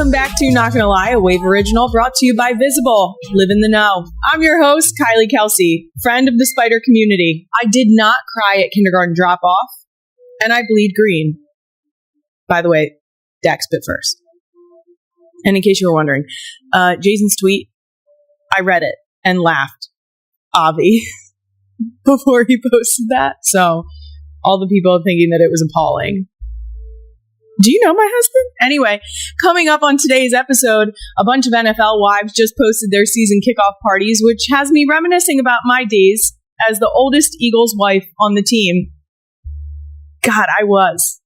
Welcome back to Not Gonna Lie, a Wave original brought to you by Visible. Live in the know. I'm your host, Kylie Kelce, friend of the spider community. I did not cry at kindergarten drop-off, and I bleed green. By the way, Dax bit first. And in case you were wondering, Jason's tweet, I read it and laughed, Avi, before he posted that. So all the people thinking that it was appalling. Do you know my husband? Anyway, coming up on today's episode, a bunch of NFL wives just posted their season kickoff parties, which has me reminiscing about my days as the oldest Eagles wife on the team. God, I was.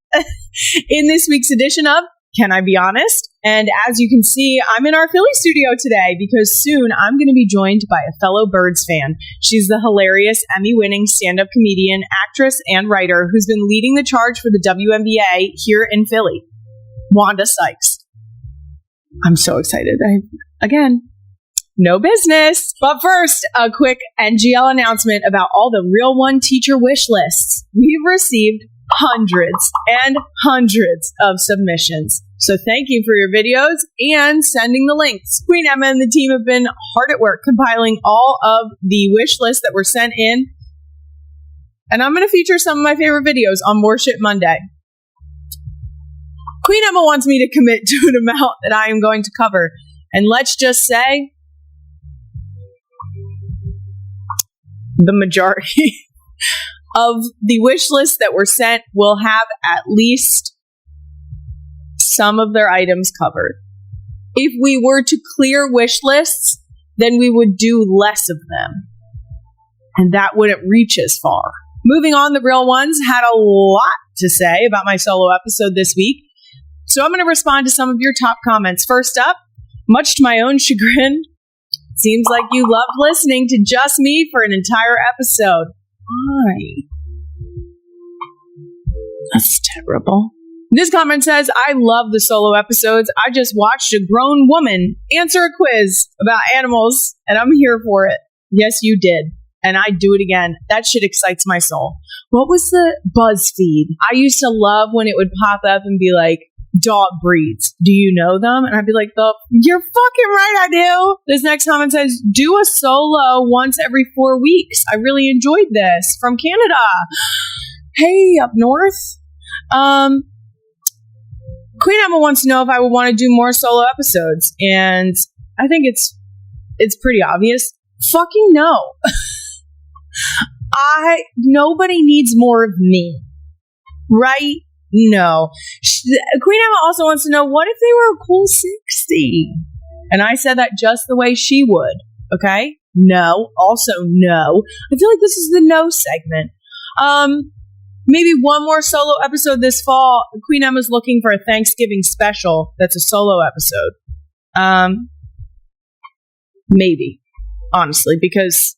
In this week's edition of Can I Be Honest? And as you can see, I'm in our Philly studio today because soon I'm going to be joined by a fellow Birds fan. She's the hilarious Emmy-winning stand-up comedian, actress, and writer who's been leading the charge for the WNBA here in Philly, Wanda Sykes. I'm so excited. Again, no business. But first, a quick NGL announcement about all the Real One teacher wish lists. We've received hundreds and hundreds of submissions. So thank you for your videos and sending the links. Queen Emma and the team have been hard at work compiling all of the wish lists that were sent in. And I'm going to feature some of my favorite videos on More Shit Monday. Queen Emma wants me to commit to an amount that I am going to cover. And let's just say the majority of the wish lists that were sent will have at least some of their items covered. If we were to clear wish lists, then we would do less of them. And that wouldn't reach as far. Moving on, the Real Ones had a lot to say about my solo episode this week. So I'm going to respond to some of your top comments. First up, much to my own chagrin, seems like you loved listening to just me for an entire episode. Why? That's terrible. This comment says, I love the solo episodes. I just watched a grown woman answer a quiz about animals, and I'm here for it. Yes, you did. And I'd do it again. That shit excites my soul. What was the BuzzFeed? I used to love when it would pop up and be like, dog breeds. Do you know them? And I'd be like, you're fucking right, I do. This next comment says, do a solo once every 4 weeks. I really enjoyed this. From Canada. Hey, up north. Queen Emma wants to know if I would want to do more solo episodes. And I think it's pretty obvious. Fucking no. Nobody needs more of me. Right? No. Queen Emma also wants to know, what if they were a cool 60? And I said that just the way she would. Okay? No. Also no. I feel like this is the no segment. Maybe one more solo episode this fall. Queen Emma's looking for a Thanksgiving special that's a solo episode. Maybe. Honestly, because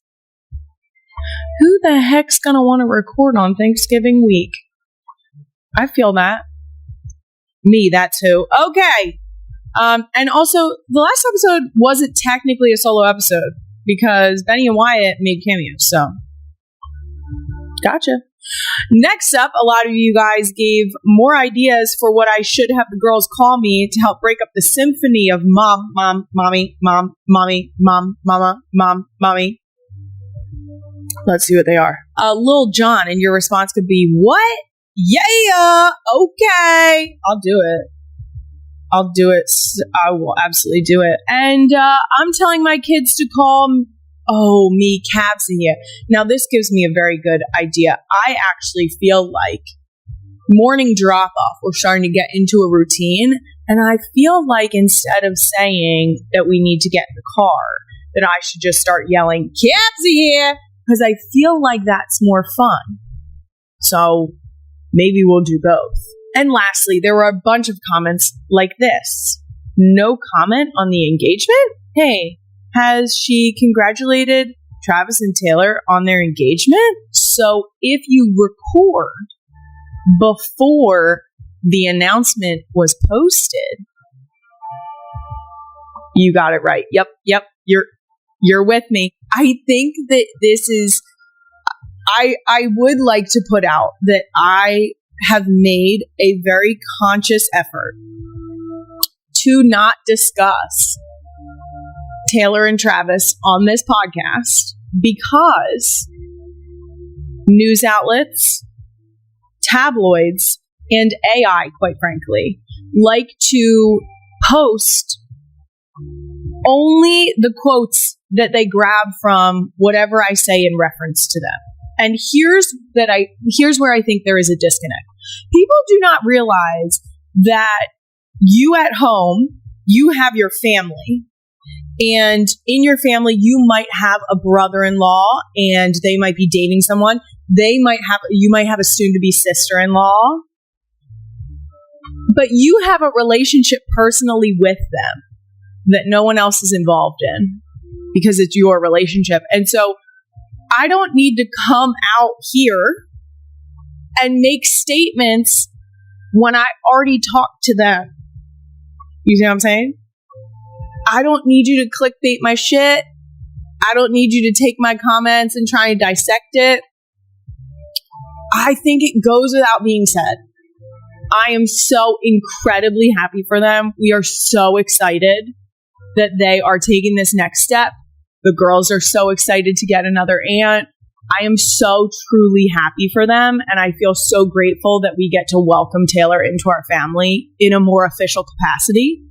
who the heck's gonna want to record on Thanksgiving week? I feel that. Me, that's who. Okay. And also, the last episode wasn't technically a solo episode because Benny and Wyatt made cameos, so. Gotcha. Next up, a lot of you guys gave more ideas for what I should have the girls call me to help break up the symphony of mom, mommy, mom, mommy, mom, mama, mom, mommy. Let's see what they are. Lil Jon, and your response could be, what? Yeah, okay. I'll do it. I will absolutely do it. And I'm telling my kids to call me Cabs in here. Now, this gives me a very good idea. I actually feel like morning drop-off, we're starting to get into a routine. And I feel like instead of saying that we need to get in the car, that I should just start yelling, Cabs in here, because I feel like that's more fun. So maybe we'll do both. And lastly, there were a bunch of comments like this. No comment on the engagement? Hey, has she congratulated Travis and Taylor on their engagement? So if you record before the announcement was posted, you got it right. Yep. You're with me. I think that this is, I would like to put out that I have made a very conscious effort to not discuss Taylor and Travis on this podcast because news outlets, tabloids, and AI, quite frankly, like to post only the quotes that they grab from whatever I say in reference to them. And here's where I think there is a disconnect. People do not realize that you at home, you have your family, and in your family, you might have a brother-in-law and they might be dating someone. You might have a soon-to-be sister-in-law, but you have a relationship personally with them that no one else is involved in because it's your relationship. And so I don't need to come out here and make statements when I already talked to them. You see what I'm saying? I don't need you to clickbait my shit. I don't need you to take my comments and try and dissect it. I think it goes without being said. I am so incredibly happy for them. We are so excited that they are taking this next step. The girls are so excited to get another aunt. I am so truly happy for them, and I feel so grateful that we get to welcome Taylor into our family in a more official capacity.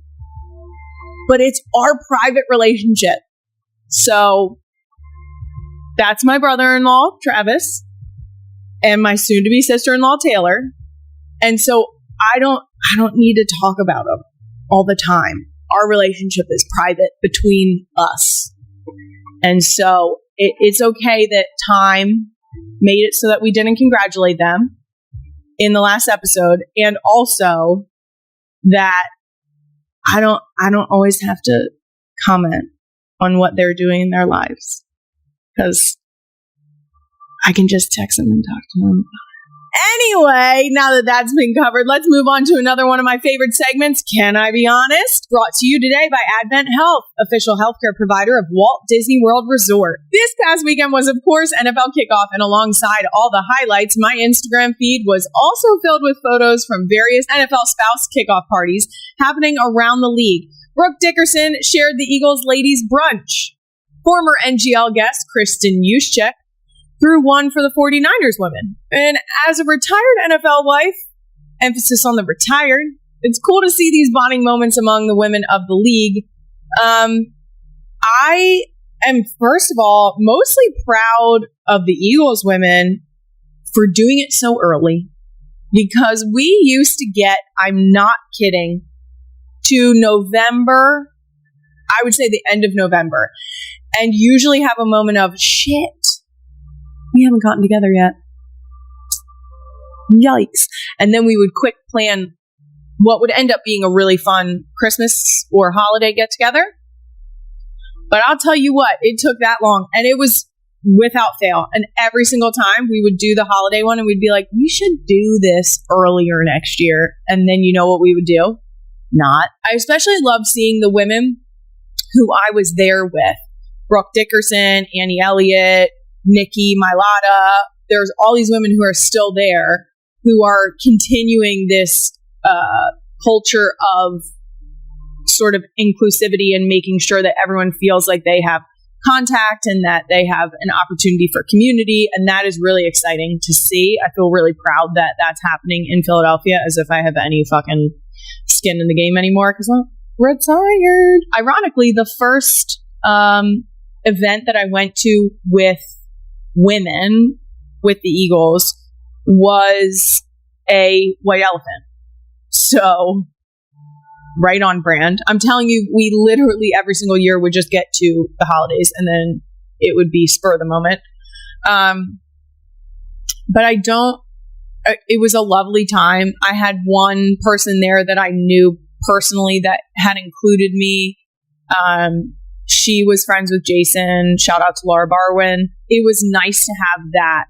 But it's our private relationship. So that's my brother-in-law, Travis, and my soon-to-be sister-in-law, Taylor. And so I don't need to talk about them all the time. Our relationship is private between us. And so it's okay that time made it so that we didn't congratulate them in the last episode. And also that I don't always have to comment on what they're doing in their lives because I can just text them and talk to them. Anyway, now that that's been covered, let's move on to another one of my favorite segments, Can I Be Honest? Brought to you today by Advent Health, official healthcare provider of Walt Disney World Resort. This past weekend was, of course, NFL kickoff, and alongside all the highlights, my Instagram feed was also filled with photos from various NFL spouse kickoff parties happening around the league. Brooke Dickerson shared the Eagles ladies brunch. Former NGL guest Kristen Juszczyk threw one for the 49ers women. And as a retired NFL wife, emphasis on the retired, it's cool to see these bonding moments among the women of the league. I am, first of all, mostly proud of the Eagles women for doing it so early because we used to get, I'm not kidding, to November, I would say the end of November, and usually have a moment of shit. We haven't gotten together yet. Yikes. And then we would quick plan what would end up being a really fun Christmas or holiday get together. But I'll tell you what, it took that long and it was without fail. And every single time we would do the holiday one and we'd be like, we should do this earlier next year. And then you know what we would do? Not. I especially love seeing the women who I was there with. Brooke Dickerson, Annie Elliott, Nikki, Milata. There's all these women who are still there who are continuing this culture of sort of inclusivity and making sure that everyone feels like they have contact and that they have an opportunity for community. And that is really exciting to see. I feel really proud that that's happening in Philadelphia, as if I have any fucking skin in the game anymore because I'm retired. Ironically, the first event that I went to with women with the Eagles was a white elephant. So right on brand. I'm telling you, we literally every single year would just get to the holidays and then it would be spur of the moment. But it was a lovely time. I had one person there that I knew personally that had included me. She was friends with Jason. Shout out to Laura Barwin. It was nice to have that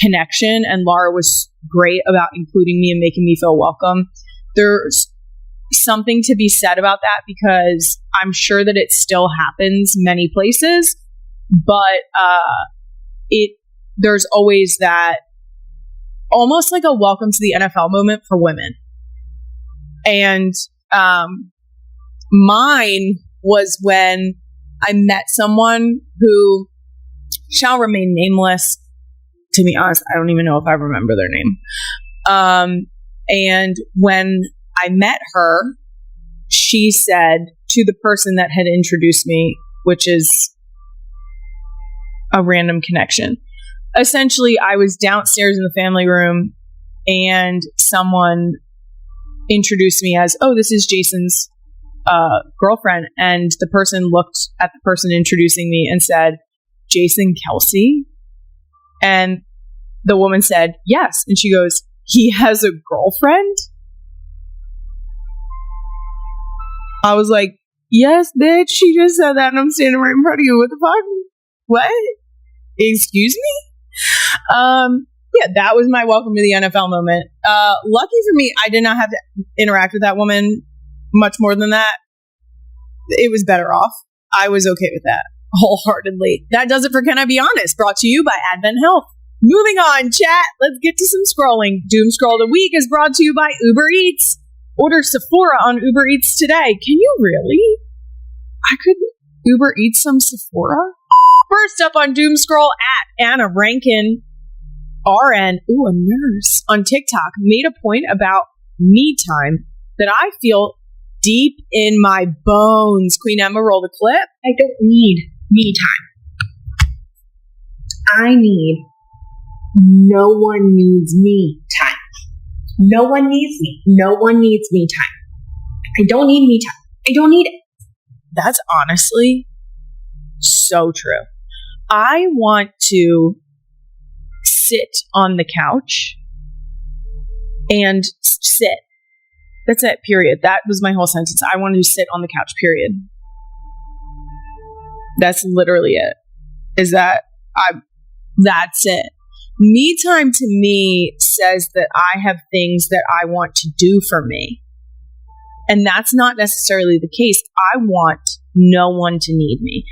connection, and Laura was great about including me and making me feel welcome. There's something to be said about that because I'm sure that it still happens many places, but there's always that almost like a welcome to the NFL moment for women. And Mine was when I met someone who shall remain nameless. To be honest, I don't even know if I remember their name. And when I met her, she said to the person that had introduced me, which is a random connection. Essentially, I was downstairs in the family room and someone introduced me as, oh, this is Jason's girlfriend. And the person looked at the person introducing me and said, Jason Kelce? And the woman said, yes. And she goes, he has a girlfriend? I was like, yes, bitch. She just said that and I'm standing right in front of you. What the fuck? What? Excuse me? Yeah, that was my welcome to the NFL moment. Lucky for me, I did not have to interact with that woman much more than that. It was better off. I was okay with that wholeheartedly. That does it for Can I Be Honest? Brought to you by Advent Health. Moving on, chat. Let's get to some scrolling. Doom Scroll of the Week is brought to you by Uber Eats. Order Sephora on Uber Eats today. Can you really? I could Uber Eats some Sephora? First up on Doom Scroll, at Anna Rankin, RN, a nurse, on TikTok, made a point about me time that I feel deep in my bones. Queen Emma, roll the clip. I don't need me time. I need no one needs me time. No one needs me. No one needs me time. I don't need me time. I don't need it. That's honestly so true. I want to sit on the couch and sit. That's it, period. That was my whole sentence. I wanted to sit on the couch, period. That's literally it. That's it. Me time to me says that I have things that I want to do for me. And that's not necessarily the case. I want no one to need me.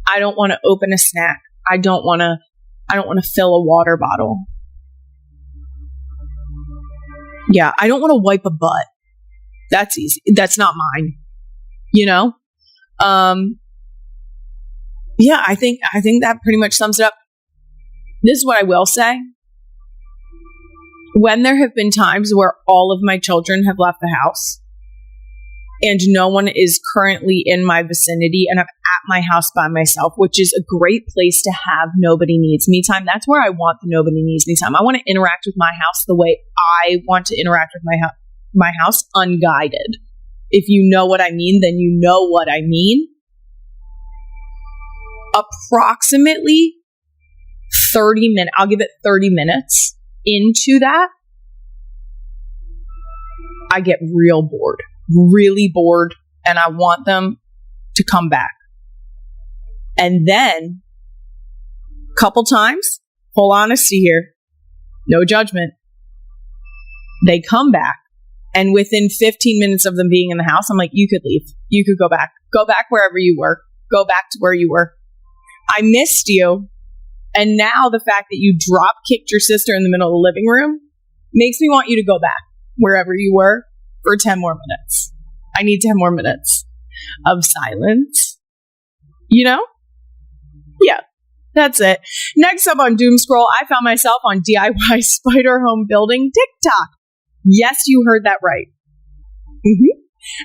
I don't want to open a snack. I don't want to fill a water bottle. Yeah, I don't want to wipe a butt. That's easy. That's not mine. You know? Yeah, I think that pretty much sums it up. This is what I will say. When there have been times where all of my children have left the house and no one is currently in my vicinity and I'm at my house by myself, which is a great place to have nobody needs me time. That's where I want the nobody needs me time. I want to interact with my house the way I want to interact with my house, unguided. If you know what I mean, then you know what I mean. Approximately 30 minutes, I'll give it 30 minutes into that, I get really bored, and I want them to come back. And then, couple times, full honesty here, no judgment, they come back, and within 15 minutes of them being in the house, I'm like, you could leave. You could go back wherever you were. Go back to where you were. I missed you. And now the fact that you drop kicked your sister in the middle of the living room makes me want you to go back wherever you were for 10 more minutes. I need 10 more minutes of silence. You know? Yeah, that's it. Next up on Doom Scroll, I found myself on DIY spider home building TikTok. Yes, you heard that right.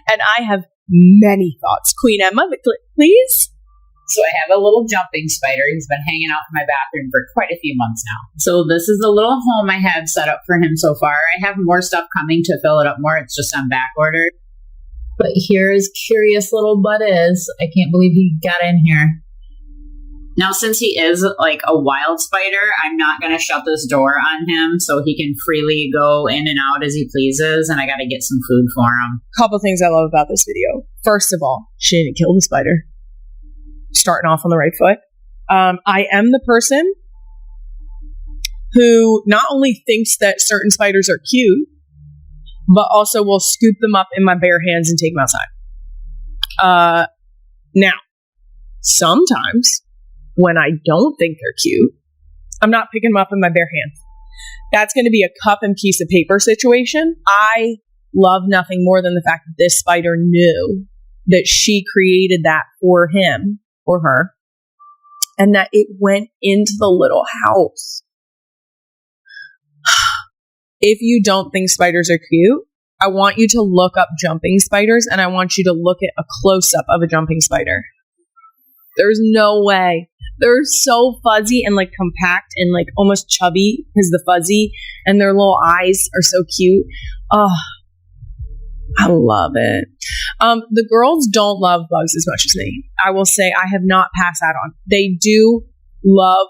And I have many thoughts. Queen Emma, the clip, please. So I have a little jumping spider. He's been hanging out in my bathroom for quite a few months now. So this is the little home I have set up for him so far. I have more stuff coming to fill it up more. It's just on back order. But here his curious little butt is. I can't believe he got in here. Now, since he is like a wild spider, I'm not going to shut this door on him so he can freely go in and out as he pleases. And I got to get some food for him. Couple things I love about this video. First of all, she didn't kill the spider. Starting off on the right foot. I am the person who not only thinks that certain spiders are cute, but also will scoop them up in my bare hands and take them outside. Now, sometimes when I don't think they're cute, I'm not picking them up in my bare hands. That's going to be a cup and piece of paper situation. I love nothing more than the fact that this spider knew that she created that for him or her, and that it went into the little house. If you don't think spiders are cute, I want you to look up jumping spiders, and I want you to look at a close-up of a jumping spider. There's no way. They're so fuzzy and like compact and like almost chubby because the fuzzy, and their little eyes are so cute. Oh, I love it. The girls don't love bugs as much as me. I will say I have not passed that on. They do love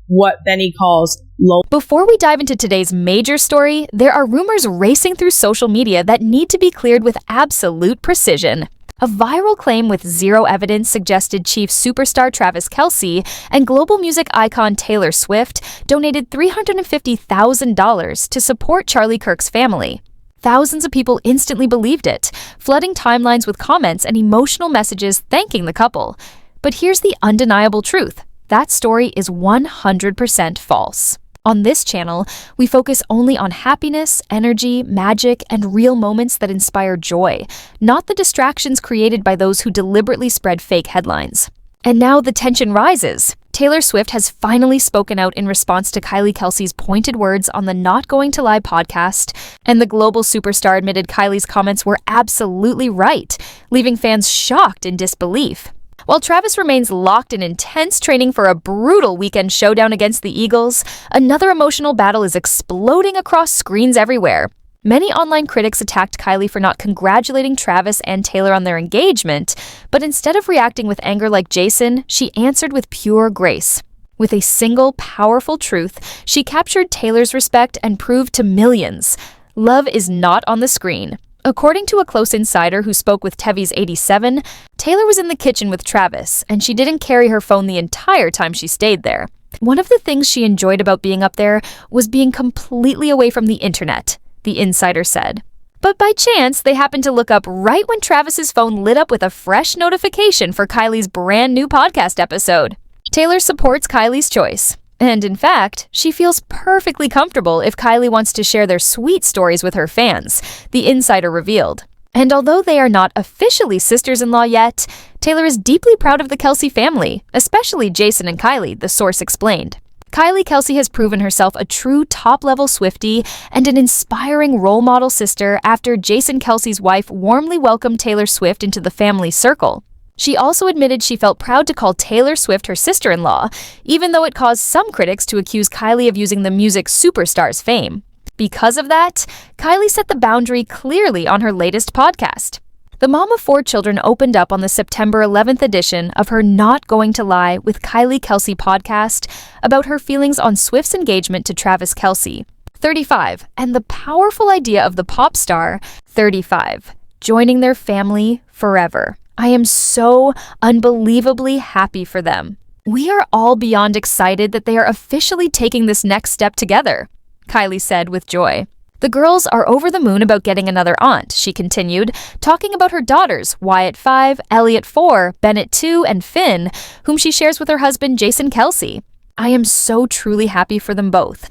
what Benny calls low. Before we dive into today's major story, there are rumors racing through social media that need to be cleared with absolute precision. A viral claim with zero evidence suggested Chief superstar Travis Kelce and global music icon Taylor Swift donated $350,000 to support Charlie Kirk's family. Thousands of people instantly believed it, flooding timelines with comments and emotional messages thanking the couple. But here's the undeniable truth. That story is 100% false. On this channel, we focus only on happiness, energy, magic, and real moments that inspire joy, not the distractions created by those who deliberately spread fake headlines. And now the tension rises. Taylor Swift has finally spoken out in response to Kylie Kelce's pointed words on the Not Going to Lie podcast, and the global superstar admitted Kylie's comments were absolutely right, leaving fans shocked in disbelief. While Travis remains locked in intense training for a brutal weekend showdown against the Eagles, another emotional battle is exploding across screens everywhere. Many online critics attacked Kylie for not congratulating Travis and Taylor on their engagement, but instead of reacting with anger like Jason, she answered with pure grace. With a single, powerful truth, she captured Taylor's respect and proved to millions: love is not on the screen. According to a close insider who spoke with Tevi's 87, Taylor was in the kitchen with Travis, and she didn't carry her phone the entire time she stayed there. One of the things she enjoyed about being up there was being completely away from the internet, the insider said. But by chance, they happened to look up right when Travis's phone lit up with a fresh notification for Kylie's brand new podcast episode. Taylor supports Kylie's choice. And in fact, she feels perfectly comfortable if Kylie wants to share their sweet stories with her fans, the insider revealed. And although they are not officially sisters-in-law yet, Taylor is deeply proud of the Kelce family, especially Jason and Kylie, the source explained. Kylie Kelce has proven herself a true top-level Swiftie and an inspiring role model sister after Jason Kelce's wife warmly welcomed Taylor Swift into the family circle. She also admitted she felt proud to call Taylor Swift her sister-in-law, even though it caused some critics to accuse Kylie of using the music superstar's fame. Because of that, Kylie set the boundary clearly on her latest podcast. The mom of 4 children opened up on the September 11th edition of her Not Going to Lie with Kylie Kelce podcast about her feelings on Swift's engagement to Travis Kelce, 35, and the powerful idea of the pop star, 35, joining their family forever. I am so unbelievably happy for them. We are all beyond excited that they are officially taking this next step together, Kylie said with joy. The girls are over the moon about getting another aunt, she continued, talking about her daughters, Wyatt 5, Elliot 4, Bennett 2, and Finn, whom she shares with her husband Jason Kelce. I am so truly happy for them both,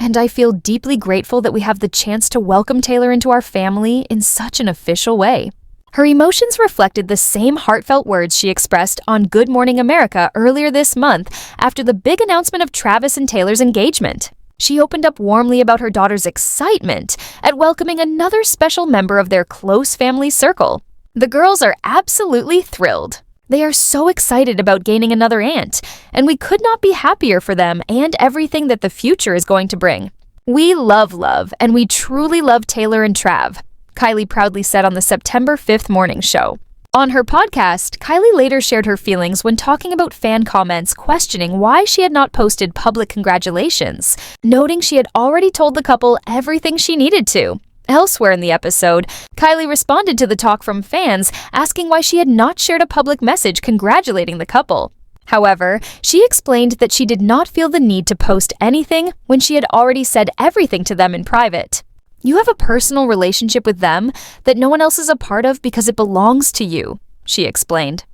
and I feel deeply grateful that we have the chance to welcome Taylor into our family in such an official way. Her emotions reflected the same heartfelt words she expressed on Good Morning America earlier this month after the big announcement of Travis and Taylor's engagement. She opened up warmly about her daughter's excitement at welcoming another special member of their close family circle. The girls are absolutely thrilled. They are so excited about gaining another aunt, and we could not be happier for them and everything that the future is going to bring. We love, and we truly love Taylor and Trav, Kylie proudly said on the September 5th morning show. On her podcast, Kylie later shared her feelings when talking about fan comments questioning why she had not posted public congratulations, noting she had already told the couple everything she needed to. Elsewhere in the episode, Kylie responded to the talk from fans asking why she had not shared a public message congratulating the couple. However, she explained that she did not feel the need to post anything when she had already said everything to them in private. You have a personal relationship with them that no one else is a part of because it belongs to you, she explained.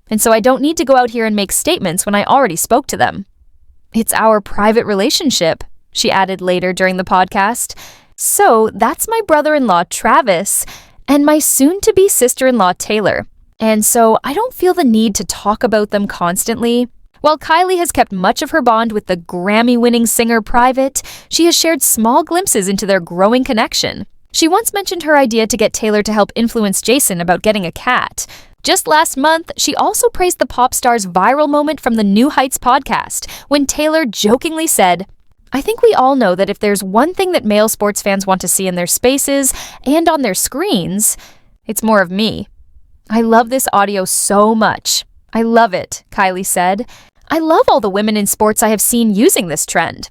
And so I don't need to go out here and make statements when I already spoke to them. It's our private relationship, she added later during the podcast. So that's my brother-in-law, Travis, and my soon-to-be sister-in-law Taylor. And so I don't feel the need to talk about them constantly. While Kylie has kept much of her bond with the Grammy-winning singer private, she has shared small glimpses into their growing connection. She once mentioned her idea to get Taylor to help influence Jason about getting a cat. Just last month, she also praised the pop star's viral moment from the New Heights podcast, when Taylor jokingly said, "I think we all know that if there's one thing that male sports fans want to see in their spaces and on their screens, it's more of me." I love this audio so much. I love it, Kylie said. I love all the women in sports I have seen using this trend.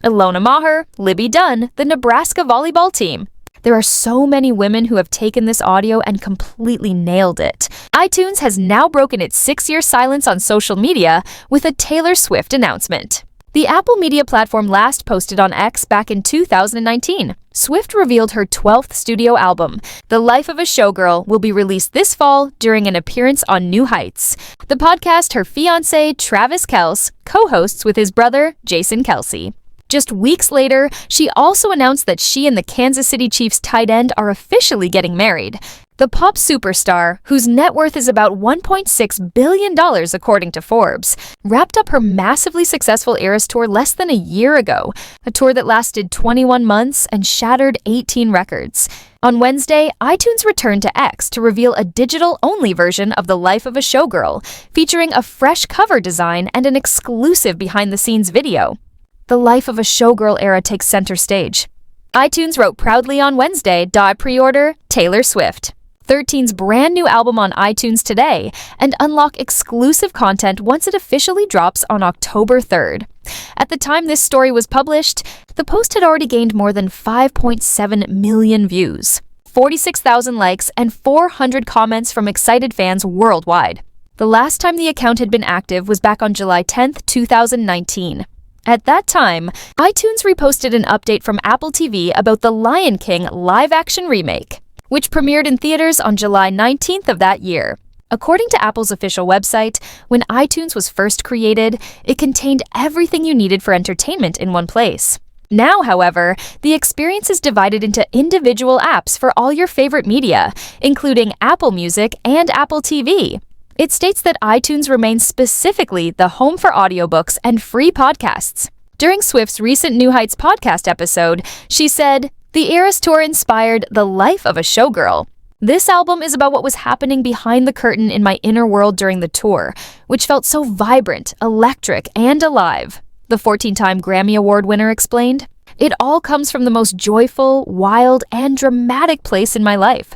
Ilona Maher, Libby Dunn, the Nebraska volleyball team. There are so many women who have taken this audio and completely nailed it. iTunes has now broken its 6-year silence on social media with a Taylor Swift announcement. The Apple Media platform last posted on X back in 2019. Swift revealed her 12th studio album, The Life of a Showgirl, will be released this fall during an appearance on New Heights, the podcast her fiancé, Travis Kelce, co-hosts with his brother, Jason Kelce. Just weeks later, she also announced that she and the Kansas City Chiefs tight end are officially getting married. The pop superstar, whose net worth is about $1.6 billion according to Forbes, wrapped up her massively successful Eras tour less than a year ago, a tour that lasted 21 months and shattered 18 records. On Wednesday, iTunes returned to X to reveal a digital-only version of The Life of a Showgirl, featuring a fresh cover design and an exclusive behind-the-scenes video. The Life of a Showgirl era takes center stage. iTunes wrote proudly on Wednesday, pre-order Taylor Swift. 13's brand new album on iTunes today and unlock exclusive content once it officially drops on October 3rd. At the time this story was published, the post had already gained more than 5.7 million views, 46,000 likes, and 400 comments from excited fans worldwide. The last time the account had been active was back on July 10th, 2019. At that time, iTunes reposted an update from Apple TV about the Lion King live-action remake, which premiered in theaters on July 19th of that year. According to Apple's official website, when iTunes was first created, it contained everything you needed for entertainment in one place. Now, however, the experience is divided into individual apps for all your favorite media, including Apple Music and Apple TV. It states that iTunes remains specifically the home for audiobooks and free podcasts. During Swift's recent New Heights podcast episode, she said, "The Eras Tour inspired The Life of a Showgirl. This album is about what was happening behind the curtain in my inner world during the tour, which felt so vibrant, electric, and alive," the 14-time Grammy Award winner explained. "It all comes from the most joyful, wild, and dramatic place in my life."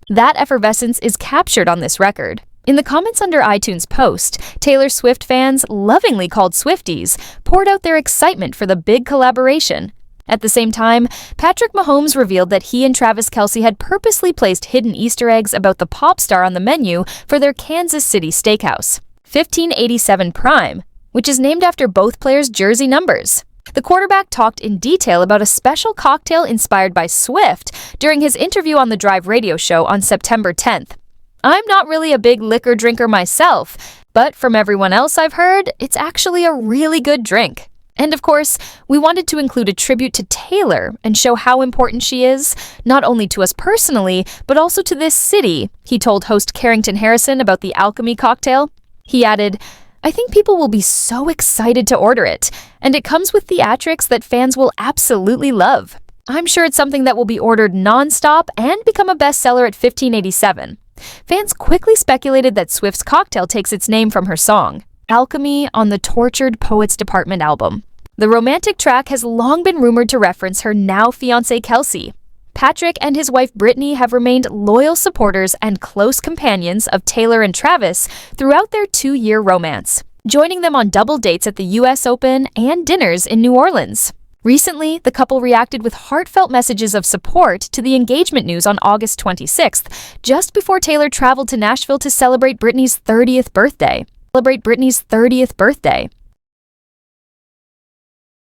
That effervescence is captured on this record. In the comments under iTunes' post, Taylor Swift fans, lovingly called Swifties, poured out their excitement for the big collaboration. At the same time, Patrick Mahomes revealed that he and Travis Kelce had purposely placed hidden Easter eggs about the pop star on the menu for their Kansas City steakhouse, 1587 Prime, which is named after both players' jersey numbers. The quarterback talked in detail about a special cocktail inspired by Swift during his interview on the Drive radio show on September 10th. "I'm not really a big liquor drinker myself, but from everyone else I've heard, it's actually a really good drink. And of course, we wanted to include a tribute to Taylor and show how important she is, not only to us personally, but also to this city," he told host Carrington Harrison about the Alchemy cocktail. He added, "I think people will be so excited to order it, and it comes with theatrics that fans will absolutely love. I'm sure it's something that will be ordered non-stop and become a bestseller at 1587. Fans quickly speculated that Swift's cocktail takes its name from her song, Alchemy, on the Tortured Poets Department album. The romantic track has long been rumored to reference her now fiancé Kelce. Patrick and his wife Brittany have remained loyal supporters and close companions of Taylor and Travis throughout their 2-year romance, joining them on double dates at the US Open and dinners in New Orleans. Recently, the couple reacted with heartfelt messages of support to the engagement news on August 26th, just before Taylor traveled to Nashville to celebrate Brittany's 30th birthday.